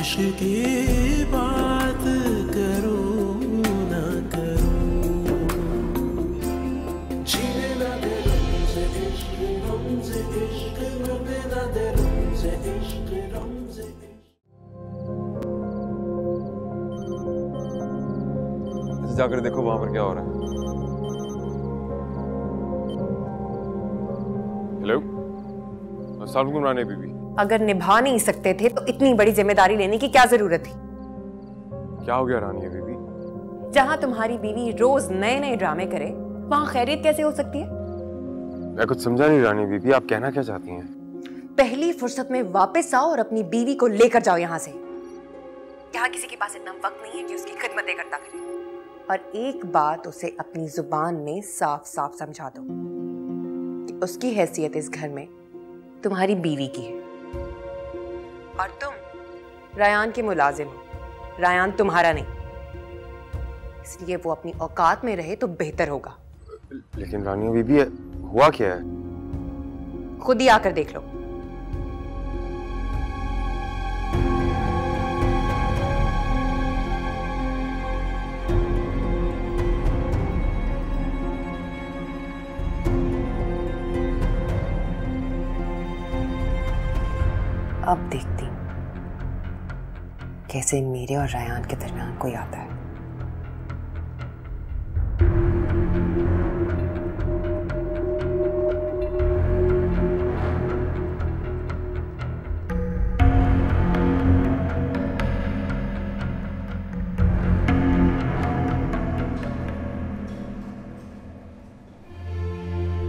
इश्क की बात करूं ना करूं, जीने ना दे रमज़े इश्क, रमज़े इश्क, मरने ना दे रमज़े इश्क, रमज़े इश्क। जाकर देखो वहां पर क्या हो रहा है। हेलो, अस्सलाम वालेकुम रानी बीबी। अगर निभा नहीं सकते थे तो इतनी बड़ी जिम्मेदारी लेने की क्या जरूरत थी? क्या हो गया रानी बीबी? जहां तुम्हारी बीवी रोज नए नए ड्रामे करे, वहां खैरियत कैसे हो सकती है? मैं कुछ समझा नहीं रानी बीबी, आप कहना क्या चाहती हैं? पहली फुर्सत में वापस आओ और अपनी बीवी को लेकर जाओ यहाँ से। यहाँ किसी के पास इतना वक्त नहीं है कि उसकी खिदमतें करता फिरे। और एक बात उसे अपनी जुबान में साफ साफ समझा दो कि उसकी हैसियत इस घर में तुम्हारी बीवी की है और तुम रायान के मुलाजिम हो, रायान तुम्हारा नहीं। इसलिए वो अपनी औकात में रहे तो बेहतर होगा। लेकिन रानी बीबी हुआ क्या है? खुद ही आकर देख लो। अब देखती हूँ कैसे मेरे और रायान के दरमियान कोई आता है।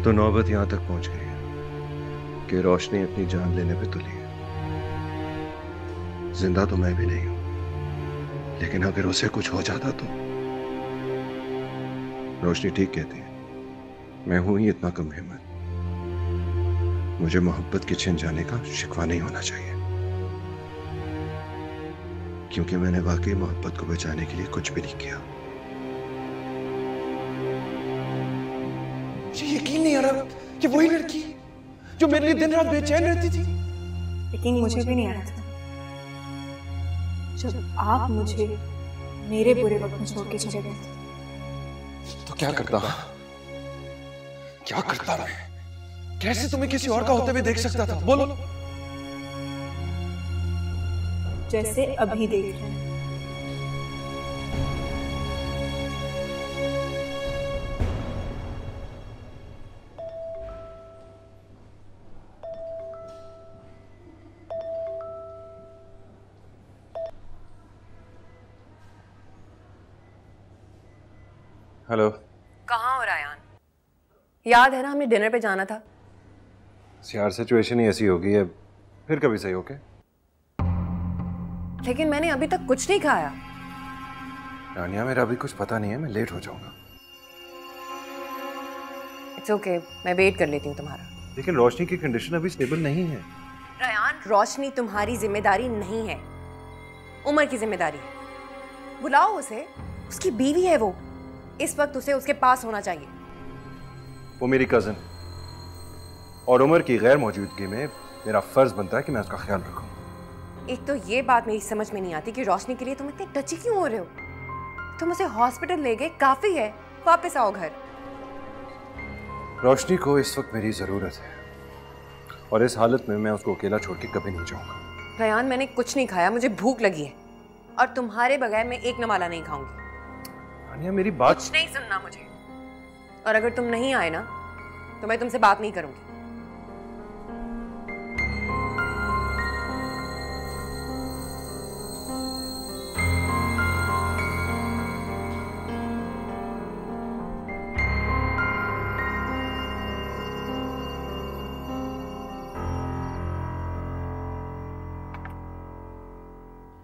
तो नौबत यहां तक पहुंच गई है कि रोशनी अपनी जान लेने पे तुली है। जिंदा तो मैं भी नहीं हूं, लेकिन अगर उसे कुछ हो जाता तो। रोशनी ठीक कहती है, मैं हूं ही इतना कम हिम्मत। मुझे मोहब्बत के छिन जाने का शिकवा नहीं होना चाहिए, क्योंकि मैंने वाकई मोहब्बत को बचाने के लिए कुछ भी नहीं किया। मुझे यकीन नहीं आ रहा कि वही लड़की जो मेरे लिए दिन रात बेचैन रहती थी। लेकिन मुझे भी नहीं आ रहा था जब आप मुझे मेरे बुरे वक्त में छोड़ के चले गए। तो क्या करता मैं? कैसे तुम्हें किसी और का होते हुए देख सकता था? बोलो। जैसे अभी देख रहे हैं। हेलो। कहाँ हो रायान? याद है ना हमें डिनर पे जाना था? यार सिचुएशन ही ऐसी हो गई है, फिर कभी सही ओके? लेकिन मैंने अभी तक कुछ नहीं खाया। रानिया मेरा अभी कुछ पता नहीं है, मैं लेट हो जाऊंगा। इट्स ओके, मैं वेट कर लेती हूँ तुम्हारा। लेकिन रोशनी की कंडीशन अभी स्टेबल नहीं है। रायान, रोशनी तुम्हारी जिम्मेदारी नहीं है, उमर की जिम्मेदारी है। बुलाओ उसे, उसकी बीवी है वो। इस वक्त उसे उसके पास होना चाहिए। वो मेरी कजन और उमर की गैर मौजूदगी में मेरा फर्ज बनता है कि मैं उसका ख्याल रखूं। एक तो ये बात मेरी समझ में नहीं आती कि रोशनी के लिए तुम इतने टची क्यों हो रहे हो? तुम उसे हॉस्पिटल ले गए, काफी है, वापस आओ घर। रोशनी को इस वक्त मेरी जरूरत है और इस हालत में मैं उसको अकेला छोड़ के कभी नहीं जाऊंगा। रायान, मैंने कुछ नहीं खाया, मुझे भूख लगी है और तुम्हारे बगैर मैं एक नमाला नहीं खाऊंगी। रानिया मेरी बात कुछ नहीं सुनना मुझे, और अगर तुम नहीं आए ना तो मैं तुमसे बात नहीं करूंगी।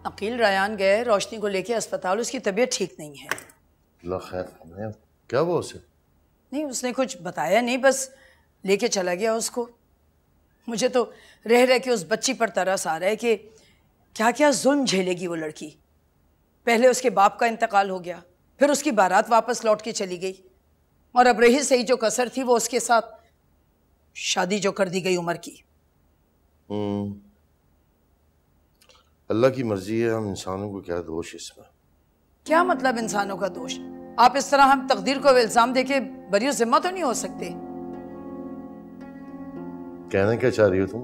अकील रायान गए रोशनी को लेके अस्पताल, उसकी तबीयत ठीक नहीं है। अल्लाह खैर, क्या हुआ उसे? नहीं, उसने कुछ बताया नहीं, बस लेके चला गया उसको। मुझे तो रह रह के उस बच्ची पर तरस आ रहा है कि क्या क्या जुल्म झेलेगी वो लड़की। पहले उसके बाप का इंतकाल हो गया, फिर उसकी बारात वापस लौट के चली गई, और अब रही सही जो कसर थी वो उसके साथ शादी जो कर दी गई उमर की। अल्लाह की मर्जी है, हम इंसानों को क्या दोष इसमें। क्या मतलब इंसानों का दोष? आप इस तरह हम तकदीर को इल्जाम देके बरी जिम्मा तो नहीं हो सकते। कहना क्या चाह रही हो तुम?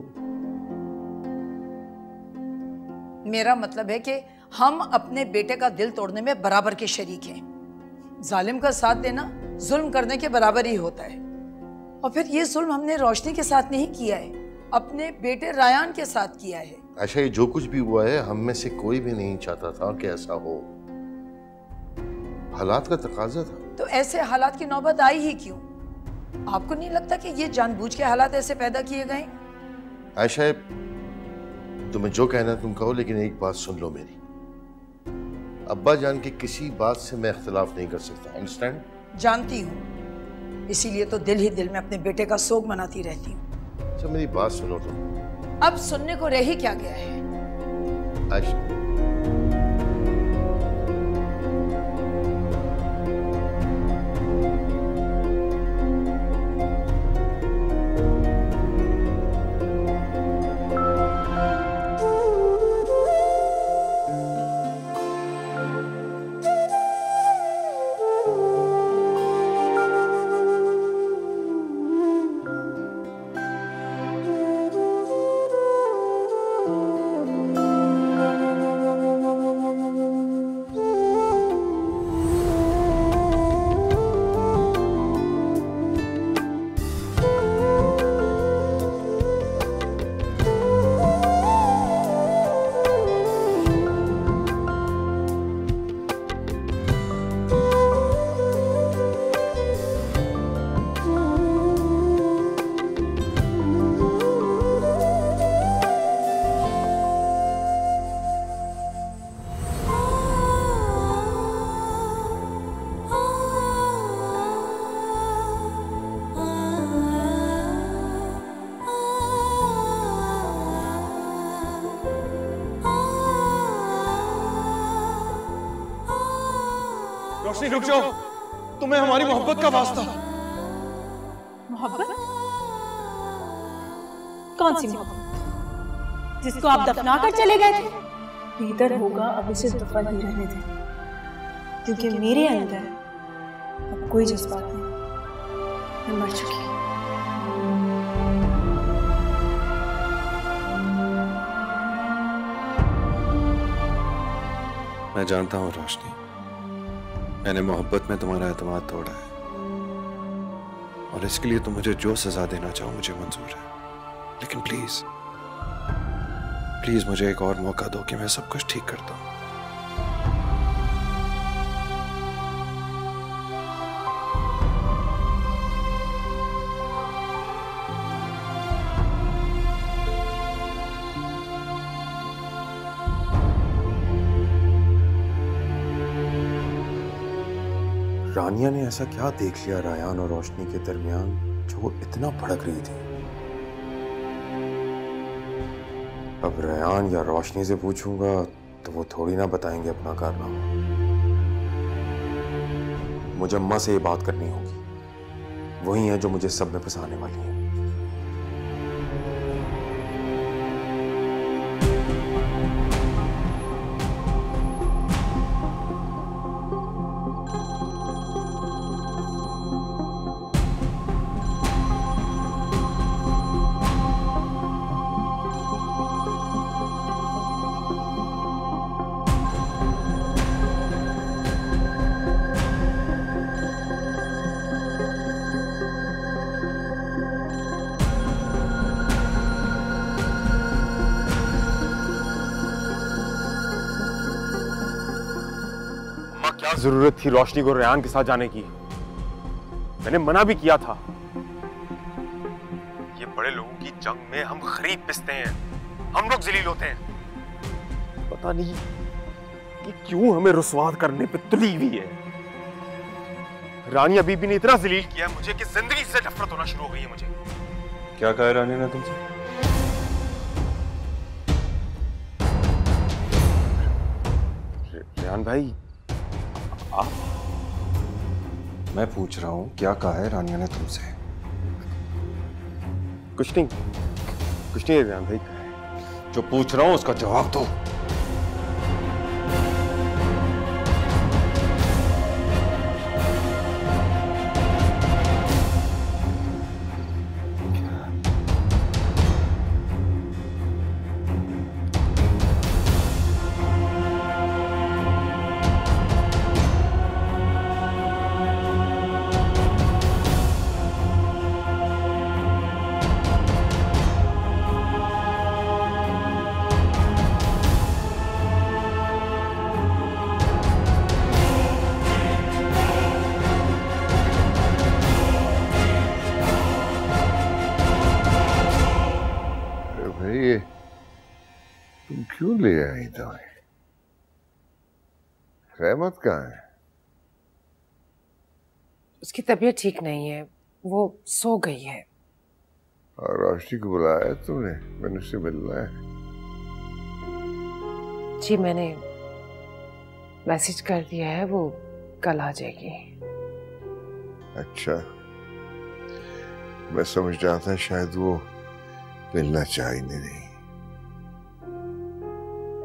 मेरा मतलब है कि हम अपने बेटे का दिल तोड़ने में बराबर के शरीक हैं। जालिम का साथ देना जुल्म करने के बराबर ही होता है। और फिर ये जुल्म हमने रोशनी के साथ नहीं किया है, अपने बेटे रायान के साथ किया है। अच्छा, ये जो कुछ भी हुआ है हम में से कोई भी नहीं चाहता था कि ऐसा हो, हालात का तकाजा था। तो ऐसे हालात की नौबत आई ही क्यों? आपको नहीं लगता कि ये जानबूझ के हालात ऐसे पैदा किए गए? आयशा, तुम्हें जो कहना है तुम कहो, लेकिन एक बात सुन लो मेरी। अब्बा जान की किसी बात से मैं इख्तिलाफ नहीं कर सकता, अंडरस्टैंड? जानती हूँ, इसीलिए तो दिल ही दिल में अपने बेटे का सोग मनाती रहती हूँ। अच्छा मेरी बात सुनो तुम। अब सुनने को रह ही क्या गया है? आयशा, रोशनी रुक जाओ, तुम्हें हमारी मोहब्बत का वास्ता। मोहब्बत? कौन सी मोहब्बत? जिसको आप दफना कर चले गए थे? बेहतर होगा अब उसे दफन ही रहने दें, क्योंकि मेरे अंदर अब कोई जज्बात नहीं, मैं मर चुकी हूँ। मैं जानता हूँ रोशनी, मैंने मोहब्बत में तुम्हारा एतमाद तोड़ा है, और इसके लिए तुम मुझे जो सजा देना चाहो मुझे मंजूर है। लेकिन प्लीज प्लीज मुझे एक और मौका दो कि मैं सब कुछ ठीक करता हूँ। रानिया ने ऐसा क्या देख लिया रायान और रोशनी के दरमियान जो वो इतना भड़क रही थी? अब रायान या रोशनी से पूछूंगा तो वो थोड़ी ना बताएंगे अपना कारनामा। मुझे अम्मा से ये बात करनी होगी, वही है जो मुझे सब में फंसाने वाली है। क्या जरूरत थी रोशनी को रेहान के साथ जाने की? मैंने मना भी किया था। ये बड़े लोगों की जंग में हम खरीद पिसते हैं, हम लोग जलील होते हैं। पता नहीं कि क्यों हमें रुसवात करने पे तुली हुई है। रानी अभी भी ने इतना जलील किया मुझे कि जिंदगी से नफरत होना शुरू हो गई है मुझे। क्या कहा रानी ने तुमसे? रेहान भाई, आप? मैं पूछ रहा हूँ क्या कहा है रानिया ने तुमसे? कुछ नहीं रेहान भाई। जो पूछ रहा हूँ उसका जवाब दो। क्यों ले आई दवाई? रहमत कहाँ है? उसकी तबीयत ठीक नहीं है, वो सो गई है। और रोशनी को बुलाया तुमने? मैंने उससे मिलना है। जी मैंने मैसेज कर दिया है, वो कल आ जाएगी। अच्छा, मैं समझ रहा था शायद वो मिलना चाहेंगे नहीं।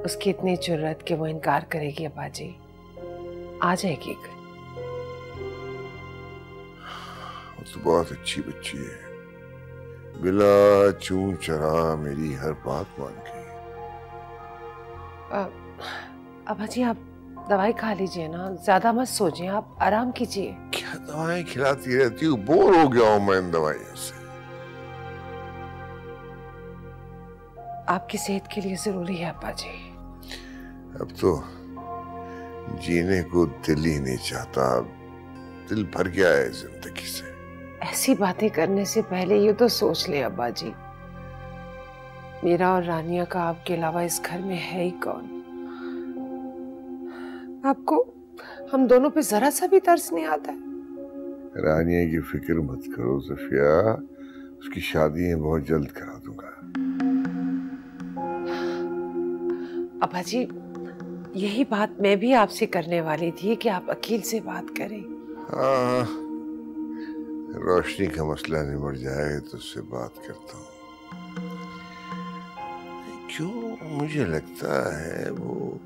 उसकी इतनी जुर्रत कि वो इनकार करेगी अब्बा जी। आ जाएगी। वो तो बहुत अच्छी बच्ची है, बिला चूं चरा मेरी हर बात मान गई। अब्बा जी आप दवाई खा लीजिए ना, ज्यादा मत सोचिए, आप आराम कीजिए। क्या दवाएं खिलाती रहती हूँ, बोर हो गया हूं मैं इन दवाइयों से। आपकी सेहत के लिए जरूरी है अब्बा जी। अब तो जीने को दिल ही नहीं चाहता, दिल भर गया है जिंदगी से। ऐसी बातें करने से पहले ये तो सोच ले अब्बा जी, मेरा और रानिया का आपके अलावा इस घर में है ही कौन? आपको हम दोनों पे जरा सा भी तरस नहीं आता है। रानिया की फिक्र मत करो सफिया, उसकी शादी मैं बहुत जल्द करा दूंगा। अब्बा जी यही बात मैं भी आपसे करने वाली थी कि आप अकील से बात करें। हाँ, रोशनी का मसला निबट जाए तो उससे बात करता हूँ। क्यों मुझे लगता है वो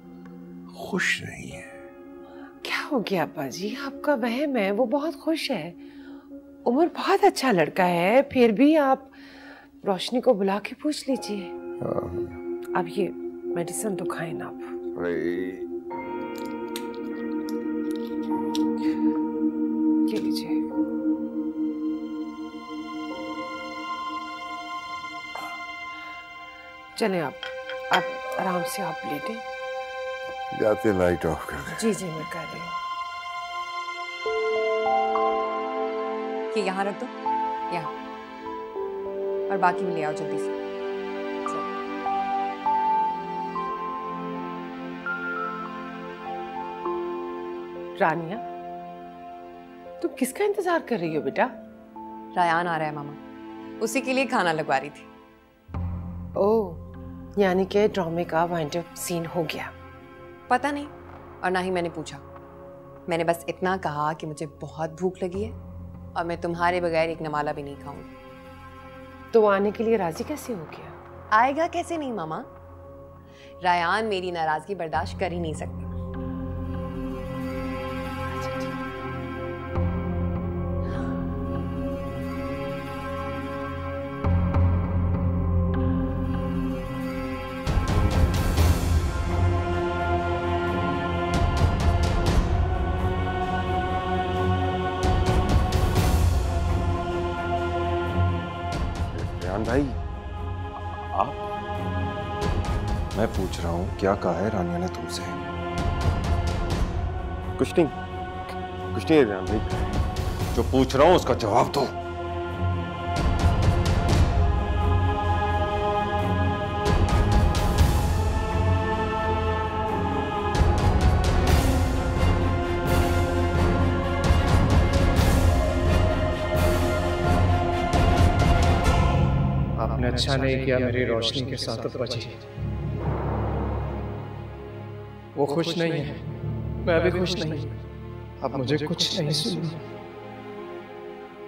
खुश नहीं है। क्या हो गया अब्बा जी, आपका वहम है, वो बहुत खुश है। उमर बहुत अच्छा लड़का है, फिर भी आप रोशनी को बुला के पूछ लीजिए। अब ये मेडिसिन तो खाएं ना आप। ये लीजिए। चलें आप आराम से आप लेटें। जाते लाइट ऑफ कर दे। जी जी मैं कर रही हूँ। ये यहाँ रख दो, यहाँ, और बाकी भी ले आओ जल्दी से। रानिया तुम किसका इंतजार कर रही हो बेटा? रायान आ रहा है मामा, उसी के लिए खाना लगवा रही थी। ओह, यानी कि ड्रामे का वाइंड अप सीन हो गया। पता नहीं, और ना ही मैंने पूछा। मैंने बस इतना कहा कि मुझे बहुत भूख लगी है और मैं तुम्हारे बगैर एक नमाला भी नहीं खाऊंगी। तो आने के लिए राजी कैसे हो गया? आएगा कैसे नहीं मामा, रायान मेरी नाराजगी बर्दाश्त कर ही नहीं सकता। भाई आप, मैं पूछ रहा हूं क्या कहा है रानिया ने तुमसे? कुछ नहीं है जान भाई। जो पूछ रहा हूं उसका जवाब दो। आपने अच्छा नहीं किया मेरी रोशनी के साथ अब्बा जी। वो खुश नहीं है, मैं भी खुश नहीं। अब मुझे कुछ नहीं सुनना,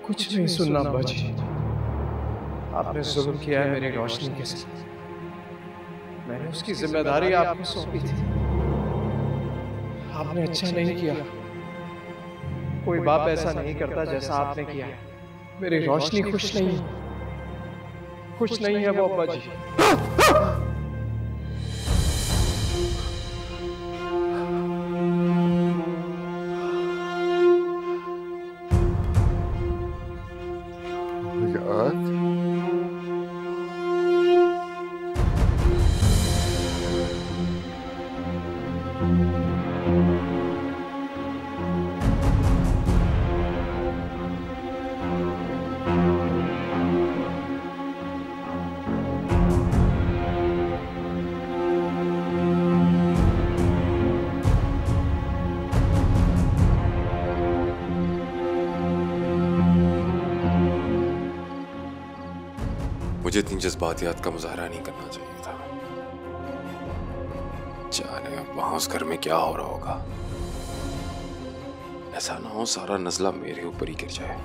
कुछ नहीं सुनना अब्बा जी। आपने जुल्म किया है मेरी रोशनी के साथ, मैंने उसकी जिम्मेदारी आपको सौंपी थी। आपने अच्छा नहीं किया। कोई बाप ऐसा नहीं करता जैसा आपने किया। मेरी रोशनी खुश नहीं है, खुश नहीं है वो अब्बा जी। मुझे इतनी जज्बातियात का मुजाहरा नहीं करना चाहिए था। जाने वहां उस घर में क्या हो रहा होगा। ऐसा ना हो सारा नजला मेरे ऊपर ही गिर जाए।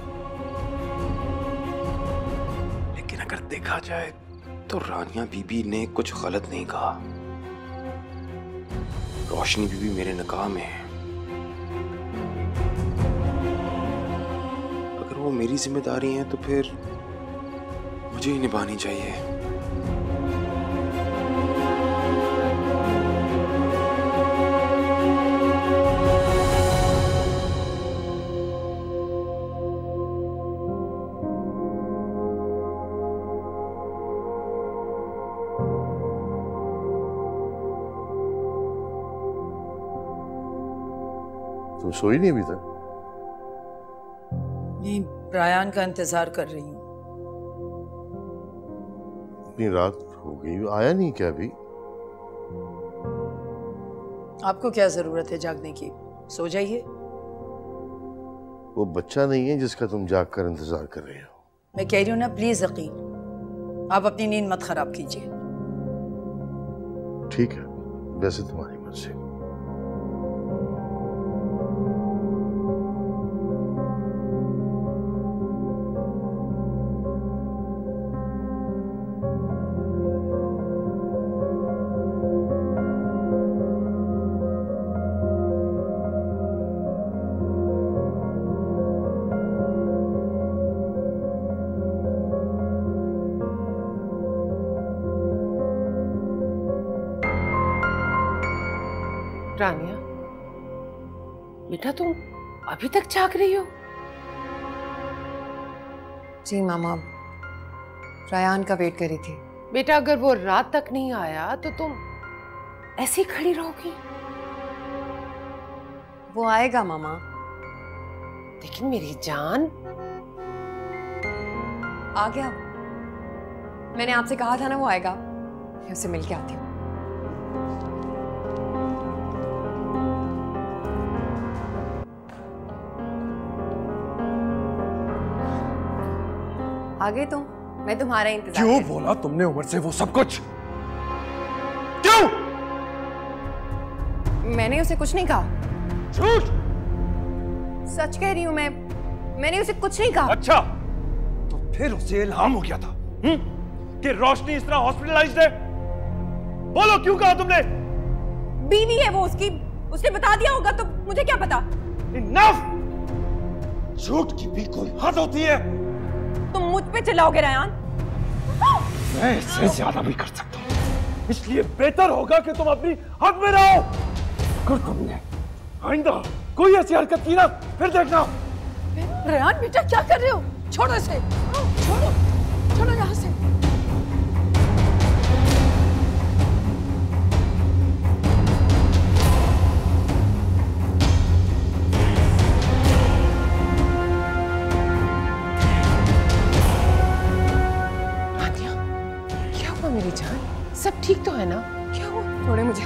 लेकिन अगर देखा जाए तो रानिया बीबी ने कुछ गलत नहीं कहा। रोशनी बीबी मेरे निकाह में है। अगर वो मेरी जिम्मेदारी है तो फिर मुझे ही निभानी चाहिए। तुम सोई नहीं अभी तक? नहीं, रायान का इंतजार कर रही हूँ। इतनी रात हो गई, आया नहीं क्या अभी? आपको क्या जरूरत है जागने की? सो जाइए। वो बच्चा नहीं है जिसका तुम जाग कर इंतजार कर रहे हो। मैं कह रही हूँ ना, प्लीज अकील, आप अपनी नींद मत खराब कीजिए। ठीक है, वैसे तुम्हारी मर्जी। रानिया, बेटा तुम अभी तक जाग रही हो? जी मामा, रायान का वेट करी थी। बेटा अगर वो रात तक नहीं आया तो तुम ऐसी खड़ी रहोगी? वो आएगा मामा। लेकिन मेरी जान। आ गया। मैंने आपसे कहा था ना वो आएगा। मैं उससे मिल के आती हूँ। आगे तुम, मैं तुम्हारा इंतजार। क्यों बोला तुमने उमर से वो सब कुछ? क्यों? मैंने उसे कुछ नहीं कहा। झूठ! सच कह रही हूं मैं। मैंने उसे कुछ नहीं कहा। अच्छा, तो फिर उसे इल्हाम हो गया था कि रोशनी इस तरह हॉस्पिटलाइज्ड है। बोलो क्यों कहा तुमने? बीवी है वो उसकी, उसने बता दिया होगा तो मुझे क्या पता। इनफ! झूठ की भी कोई हद होती है। तुम मुझ पे चिल्लाओगे रायान? मैं इससे ज्यादा भी कर सकता हूँ, इसलिए बेहतर होगा कि तुम अपनी हद में रहो। अगर तुमने आइंदा कोई ऐसी हरकत की ना, फिर देखना। रायान बेटा क्या कर रहे हो? छोड़ो इसे, छोड़ो, छोड़ो यहाँ से। मेरी जान, सब ठीक तो है ना? क्या हुआ? छोड़े मुझे।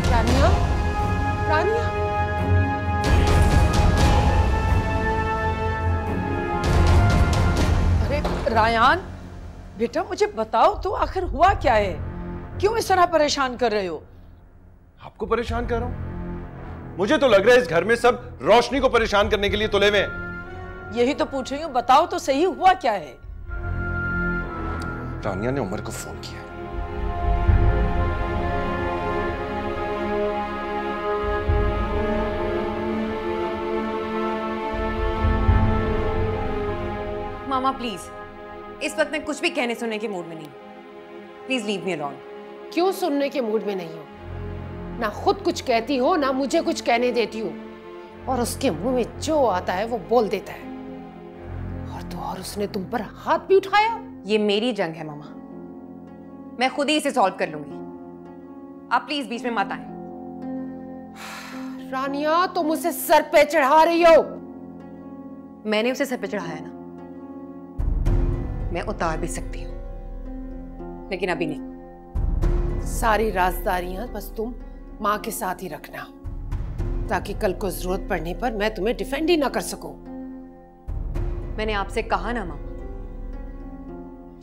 रानिया, रानिया। अरे रायान बेटा, मुझे बताओ तो आखिर हुआ क्या है? क्यों इस तरह परेशान कर रहे हो? आपको परेशान कर रहा हूं? मुझे तो लग रहा है इस घर में सब रोशनी को परेशान करने के लिए तुले हुए हैं। यही तो पूछ रही हूँ, बताओ तो सही हुआ क्या है? रानिया ने उमर को फोन किया। मामा प्लीज, इस वक्त मैं कुछ भी कहने सुनने के मूड में नहीं। Please leave me alone. क्यों सुनने के मूड में नहीं हो? ना खुद कुछ कहती हो ना मुझे कुछ कहने देती हो, और उसके मुंह में जो आता है वो बोल देता है। और उसने तुम पर हाथ भी उठाया। ये मेरी जंग है मामा, मैं खुद ही इसे सॉल्व कर लूंगी। आप प्लीज बीच में मत आए। रानिया, तुम उसे सर पे चढ़ा रही हो। मैंने उसे सर पे चढ़ाया ना, मैं उतार भी सकती हूँ, लेकिन अभी नहीं। सारी राजदारियां बस तुम माँ के साथ ही रखना, ताकि कल को जरूरत पड़ने पर मैं तुम्हें डिफेंड ही ना कर सकूं। मैंने आपसे कहा ना मामा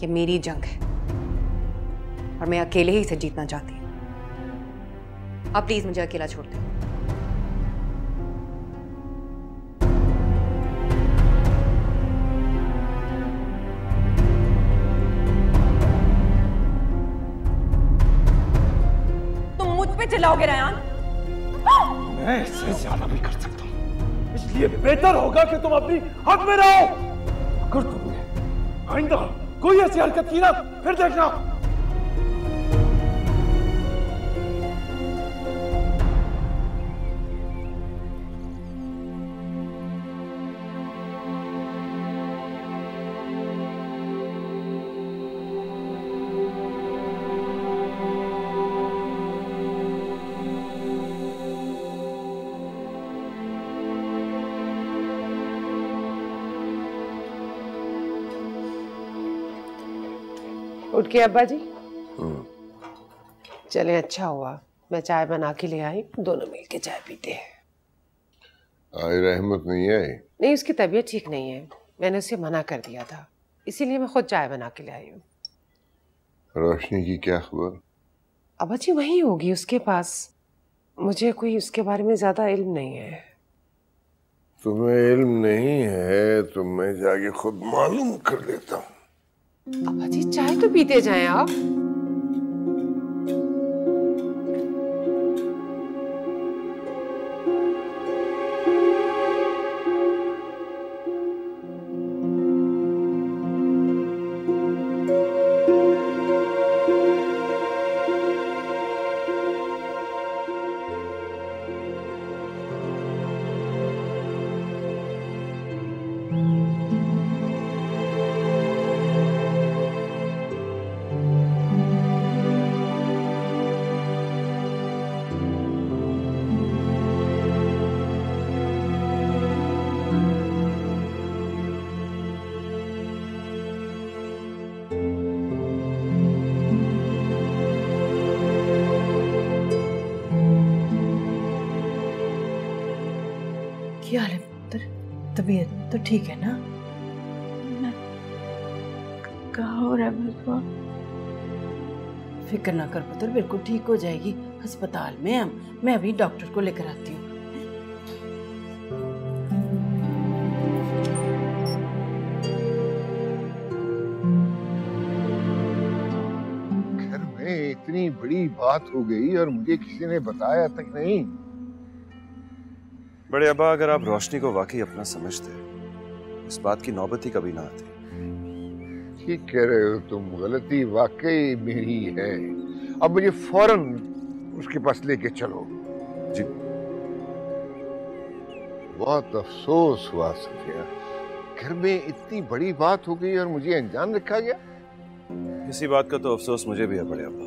ये मेरी जंग है और मैं अकेले ही इसे जीतना चाहती हूँ। आप प्लीज मुझे अकेला छोड़ दो। तुम मुझ पे चिल्लाओगे रयान? मैं इससे ज्यादा भी कर सकता हूँ, इसलिए बेहतर होगा कि तुम अपनी हद में रहो। अगर तुमने आइंदा कोई ऐसी हरकत की ना, फिर देखना। उठ के अब्बा जी? चले, अच्छा हुआ मैं चाय बना के ले आई, दोनों मिल के चाय पीते हैं। आज रहमत नहीं है? नहीं, उसकी तबीयत ठीक नहीं है, मैंने उसे मना कर दिया था, इसीलिए मैं खुद चाय बना के ले आई हूँ। रोशनी की क्या खबर? अब्बा जी वहीं होगी उसके पास, मुझे कोई उसके बारे में ज्यादा इल्म नहीं है। तुम्हें इल्म नहीं है तो मैं जाके खुद मालूम कर लेता हूँ। अब्बा जी चाय तो पीते जाएं आप। क्या हाल है पुत्र? तबीयत तो ठीक है ना? कहाँ हो रहा है बलवा? फिक्र ना कर पुत्र, बिल्कुल ठीक हो जाएगी। अस्पताल में हम, मैं अभी डॉक्टर को लेकर आती हूँ। घर में इतनी बड़ी बात हो गई और मुझे किसी ने बताया तक नहीं। बड़े अब्बा, अगर आप रोशनी को वाकई अपना समझते, इस बात की नौबत ही कभी ना आती। ठीक कह रहे हो तुम, गलती वाकई मेरी है। अब मुझे फौरन उसके पास लेके चलो। जी। बहुत अफसोस हुआ सफिया, घर में इतनी बड़ी बात हो गई और मुझे अनजान रखा गया। इसी बात का तो अफसोस मुझे भी है बड़े अब्बा।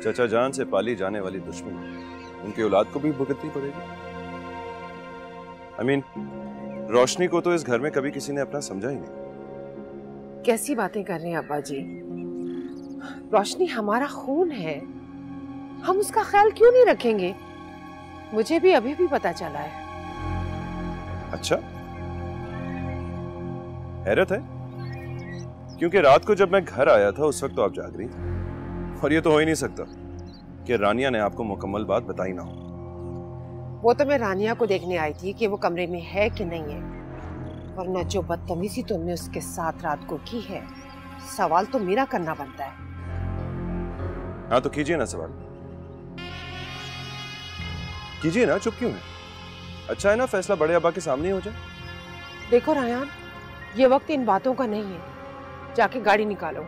चाचा जान से पाली जाने वाली दुश्मनी उनकी औलाद को भी भुगतनी पड़ेगी। I mean, रोशनी को तो इस घर में कभी किसी ने अपना समझा ही नहीं। कैसी बातें कर रहे हैं अब्बा जी? रोशनी हमारा खून है, हम उसका ख्याल क्यों नहीं रखेंगे? मुझे भी अभी भी पता चला है। अच्छा, हैरत है, क्योंकि रात को जब मैं घर आया था उस वक्त तो आप जाग रही थी, और ये तो हो ही नहीं सकता कि रानिया ने आपको मुकम्मल बात बताई ना हो। वो तो मैं रानिया को देखने आई थी कि वो कमरे में है कि नहीं है, वरना जो बदतमीजी तुमने उसके साथ रात को की है, सवाल तो मेरा करना बनता है। हाँ तो कीजिए ना सवाल, कीजिए ना, चुप क्यों है? अच्छा है ना फैसला बड़े अब्बा के सामने हो जाए। देखो रायान, ये वक्त इन बातों का नहीं है, जाके गाड़ी निकालो।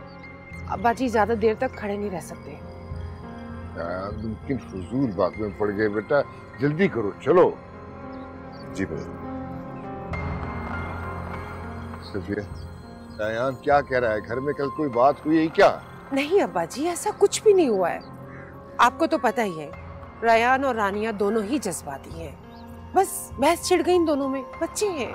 अब्बा जी ज्यादा देर तक खड़े नहीं रह सकते। तुम किन फजूल बात में पड़ गए बेटा, जल्दी करो, चलो। जी बड़े। सफिया, रायान क्या कह रहा है? घर में कल कोई बात हुई है क्या? नहीं अब्बा जी, ऐसा कुछ भी नहीं हुआ है। आपको तो पता ही है, रायान और रानिया दोनों ही जज्बाती हैं। बस बहस छिड़ गई इन दोनों में, बच्चे हैं।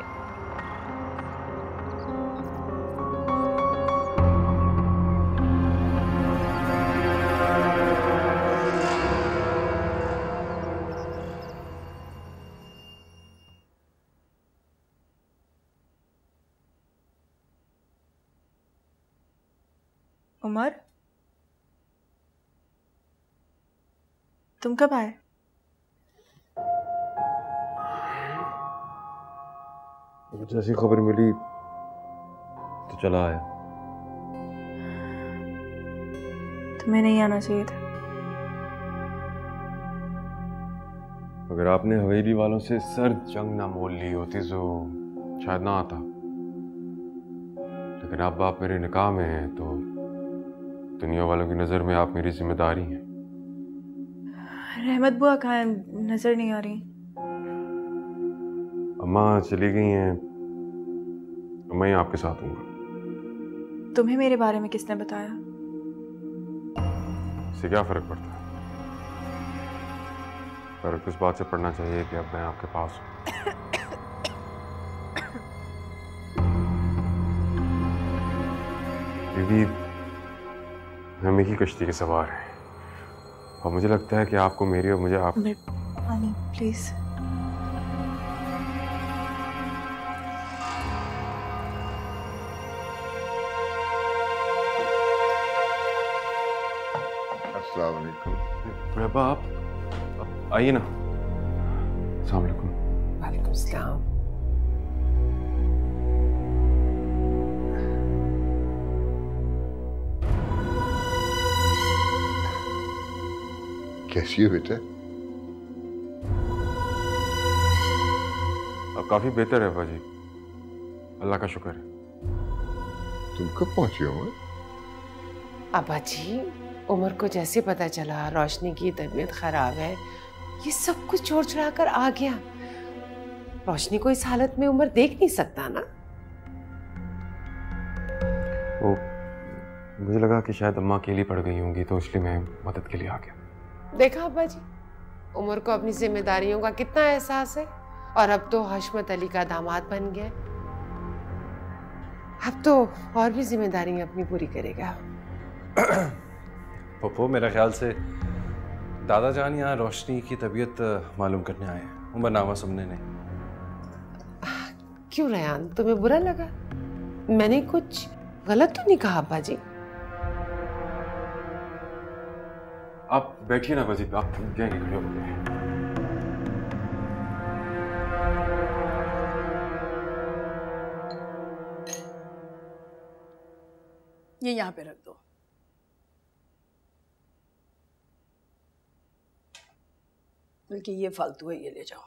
उमर, तुम कब आए? जैसी खबर मिली तो चला आया। तुम्हें नहीं आना चाहिए था। अगर आपने हवेली वालों से सर्द जंग ना मोल ली होती तो शायद ना आता, लेकिन अब आप मेरे निकाह में हैं तो दुनिया वालों की नज़र में आप मेरी जिम्मेदारी हैं। रहमत बुआ कहाँ है? नजर नहीं आ रही। अम्मा चली गई हैं, मैं ही आपके साथ हूँ। तुम्हें मेरे बारे में किसने बताया? इससे क्या फर्क पड़ता है? फर्क इस बात से पड़ना चाहिए कि अब मैं आपके पास हूँ। बीवी, हम एक ही कश्ती के सवार हैं और मुझे लगता है कि आपको मेरी और मुझे आप प्लीज। अस्सलाम वालेकुम। रहबा, आप आइए ना। अस्सलाम वालेकुम। वालेकुम सलाम। कैसी हो बेटा? अब काफी बेहतर है बाजी, अल्लाह का शुक्र है। तुम कब पहुंचे हो? अब्बा जी, उमर को जैसे पता चला रोशनी की तबीयत खराब है, ये सब कुछ छोड़ छुड़ा कर आ गया। रोशनी को इस हालत में उमर देख नहीं सकता ना। वो मुझे लगा कि शायद अम्मा अकेली पड़ गई होंगी तो इसलिए मैं मदद के लिए आ गया। देखा अब्बा जी, उमर को अपनी जिम्मेदारियों का कितना एहसास है, और अब तो हशमत अली का दामाद बन गया। अब तो और भी जिम्मेदारियां अपनी पूरी करेगा। पप्पो, मेरा ख्याल से दादा जान यहाँ रोशनी की तबीयत मालूम करने आए हैं, उमरनामा सुनने नहीं। क्यों रयान, तुम्हें बुरा लगा? मैंने कुछ गलत तो नहीं कहा अब्बा जी? आप बैठिए ना बाजी, आप जाएंगे खड़े होकर। ये यहाँ पे रख दो। बल्कि ये फालतू है, ये ले जाओ।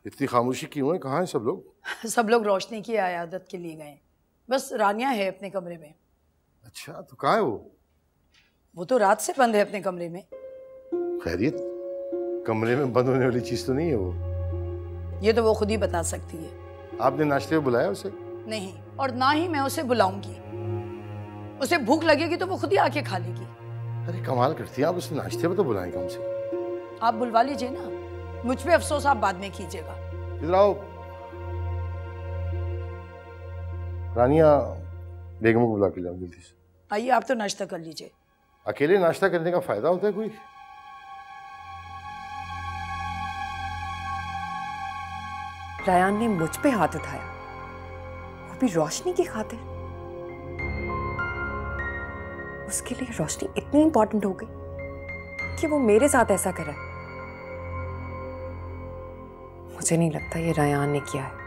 इतनी खामोशी क्यों है? कहाँ हैं सब लोग? सब लोग रोशनी की आयादत के लिए गए। बस रानिया है अपने कमरे में। अच्छा, तो कहाँ है वो? वो तो रात से बंद है अपने कमरे में। खैरियत? कमरे में बंद होने वाली चीज तो नहीं है वो। ये तो वो खुद ही बता सकती है। आपने नाश्ते में बुलाया उसे? नहीं, और ना ही मैं उसे बुलाऊंगी। उसे भूख लगेगी तो वो खुद ही आके खा लेगी। अरे कमाल करती हैं आप, उसे नाश्ते में तो बुलाएं कम से कम। आप बुलवा लीजिए ना, मुझ पे अफसोस आप बाद में कीजिएगा। इधर आओ। रानिया, बेगम को बुला के लाओ जल्दी से। आइए, आप तो नाश्ता कर लीजिए। अकेले नाश्ता करने का फायदा होता है कोई? रायान ने मुझ पे हाथ उठाया, वो भी रोशनी की खातिर। उसके लिए रोशनी इतनी इंपॉर्टेंट हो गई कि वो मेरे साथ ऐसा कर रहा है। मुझे नहीं लगता ये रायान ने किया है।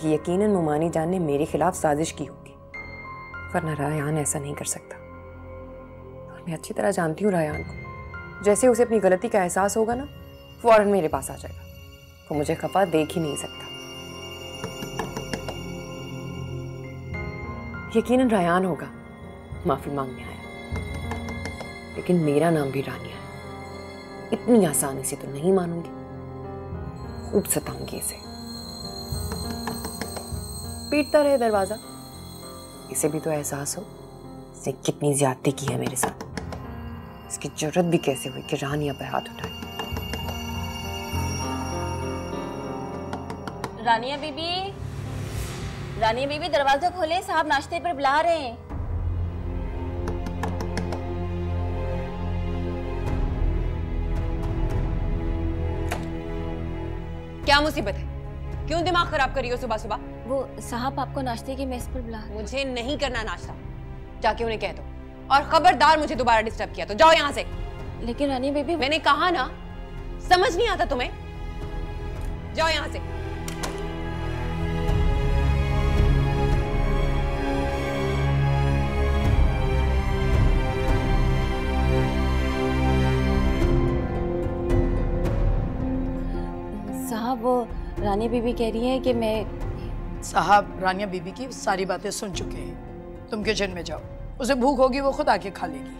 ये यकीनन नुमानी जान ने मेरे खिलाफ साजिश की होगी, वरना रायान ऐसा नहीं कर सकता। और मैं अच्छी तरह जानती हूँ रायान को। जैसे उसे अपनी गलती का एहसास होगा ना, फौरन मेरे पास आ जाएगा। वो मुझे खफा देख ही नहीं सकता। यकीनन रायान होगा माफी मांगने आया, लेकिन मेरा नाम भी रानिया है। इतनी आसानी से तो नहीं मानूंगी, खूब सताऊंगी इसे। पीटता रहे दरवाजा, इसे भी तो एहसास हो इसने कितनी ज्यादती की है मेरे साथ। इसकी जरूरत भी कैसे हुई कि रानिया पे हाथ उठाए। रानिया बीबी, रानिया बीबी दरवाजा खोले, साहब नाश्ते पर बुला रहे हैं। क्या मुसीबत है? क्यों दिमाग खराब करी हो सुबह सुबह? वो साहब आपको नाश्ते की मेस पर बुला। मुझे नहीं करना नाश्ता, जाके उन्हें कह दो। और खबरदार मुझे दोबारा डिस्टर्ब किया तो जाओ यहाँ से। लेकिन रानी बेबी, मैंने कहा ना, समझ नहीं आता तुम्हें? जाओ यहाँ से। साहब वो रानी बीबी कह रही है कि मैं। साहब रानिया बीबी की सारी बातें सुन चुके हैं। तुम किचन में जाओ, उसे भूख होगी वो खुद आके खा लेगी।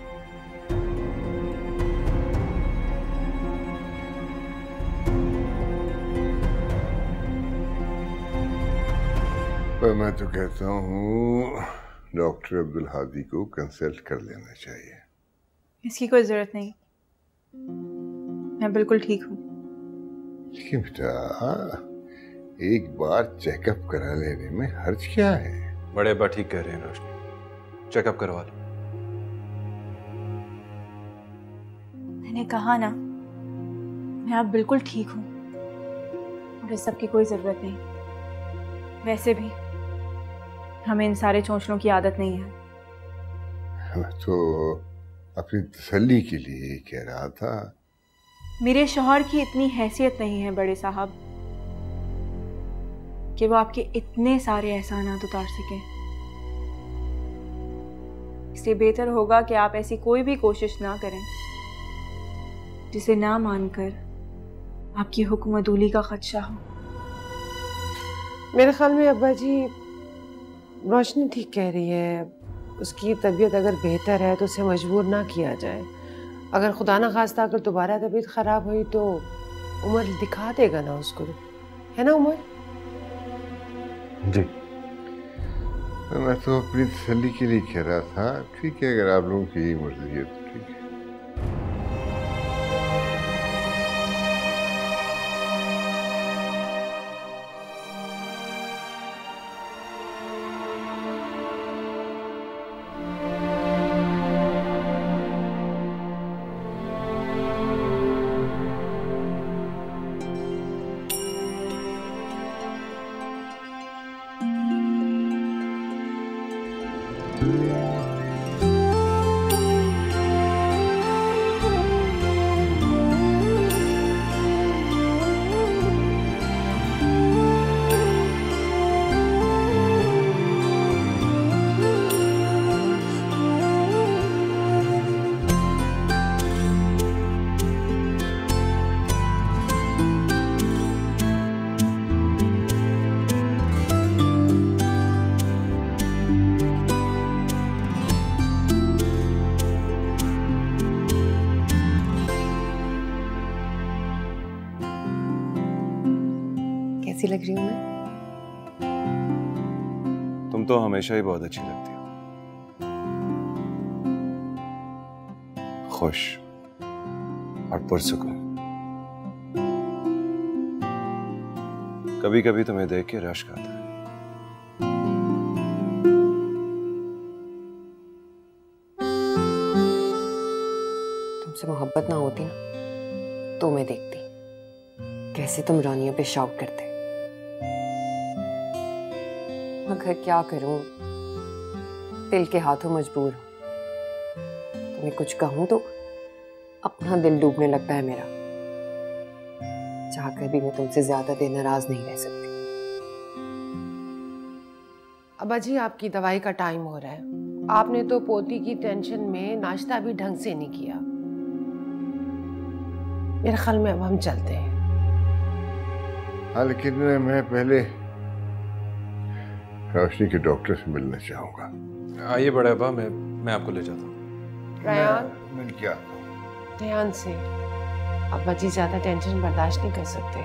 पर मैं तो कहता हूँ डॉक्टर अब्दुल हादी को कंसल्ट कर लेना चाहिए। इसकी कोई जरूरत नहीं, मैं बिल्कुल ठीक हूँ। लेकिन बेटा एक बार चेकअप करा लेने में हर्ज क्या है? बड़े अब्बा ठीक कह रहे हैं रोशनी, चेकअप करवा लो। मैंने कहा ना, मैं अब बिल्कुल ठीक हूँ और इस सब की कोई जरूरत नहीं। वैसे भी हमें इन सारे चोंचलों की आदत नहीं है। मैं तो अपनी तसल्ली के लिए कह रहा था। मेरे शौहर की इतनी हैसियत नहीं है बड़े साहब कि वो आपके इतने सारे एहसानात उतार सके। इसलिए बेहतर होगा कि आप ऐसी कोई भी कोशिश ना करें जिसे ना मानकर आपकी हुक्म अदूली का खदशा हो। मेरे ख्याल में अब्बा जी रोशनी ठीक कह रही है। उसकी तबीयत अगर बेहतर है तो उसे मजबूर ना किया जाए। अगर खुदा ना खास्ता अगर दोबारा तबीयत खराब हुई तो उमर दिखा देगा ना उसको, है ना उमर? जी मैं तो अपनी तसल्ली के लिए कह रहा था। ठीक है, अगर आप लोगों की यही मर्जी है तो ठीक है। कैसी लग रही हूँ मैं? तुम तो हमेशा ही बहुत अच्छी लगती हो, खुश और पुरसुकून। कभी कभी तुम्हें देख के रश्क आता है। तुमसे मोहब्बत ना होती ना तो मैं देखती कैसे तुम रानिया पे शौक करते। मगर क्या करूं, दिल के हाथों मजबूर हूं। तुम्हें कुछ कहूं तो अपना दिल डूबने लगता है मेरा। चाहकर भी मैं तुमसे ज्यादा देर नाराज नहीं रह सकती। अब्बा जी आपकी दवाई का टाइम हो रहा है। आपने तो पोती की टेंशन में नाश्ता भी ढंग से नहीं किया। मेरे ख्याल में अब हम चलते हैं। हाँ, लेकिन मैं पहले रोशनी के डॉक्टर से मिलना चाहूंगा। आइए बड़े अब्बा, मैं आपको ले जाता हूँ। रयान, मिल के आता हूँ। ध्यान से। अब्बा जी ज्यादा टेंशन बर्दाश्त नहीं कर सकते।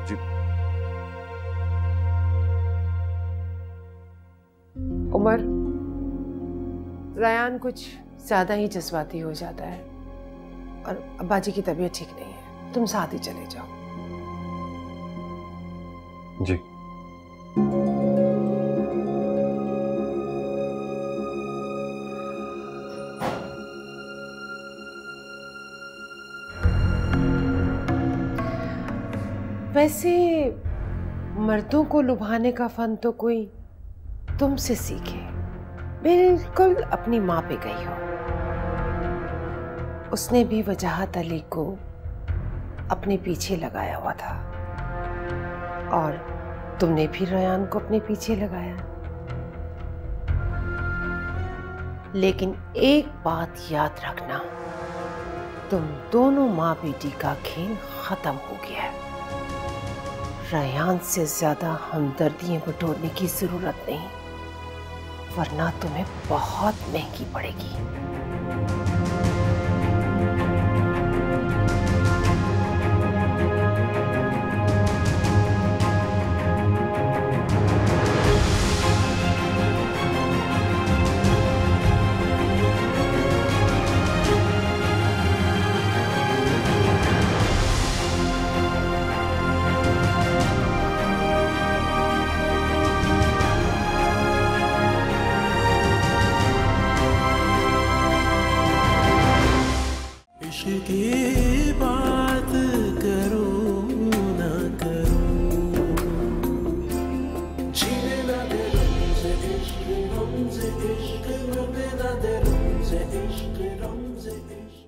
जी। उमर, रयान कुछ ज्यादा ही जज्बाती हो जाता है और अब्बा जी की तबीयत ठीक नहीं है। तुम साथ ही चले जाओ। जी। वैसे मर्दों को लुभाने का फन तो कोई तुमसे सीखे। बिल्कुल अपनी माँ पे गई हो। उसने भी वजाहत अली को अपने पीछे लगाया हुआ था और तुमने भी रयान को अपने पीछे लगाया। लेकिन एक बात याद रखना, तुम दोनों माँ बेटी का खेल खत्म हो गया है। रयान से ज्यादा हमदर्दियां बटोरने की जरूरत नहीं, वरना तुम्हें बहुत महंगी पड़ेगी। इश्क की बात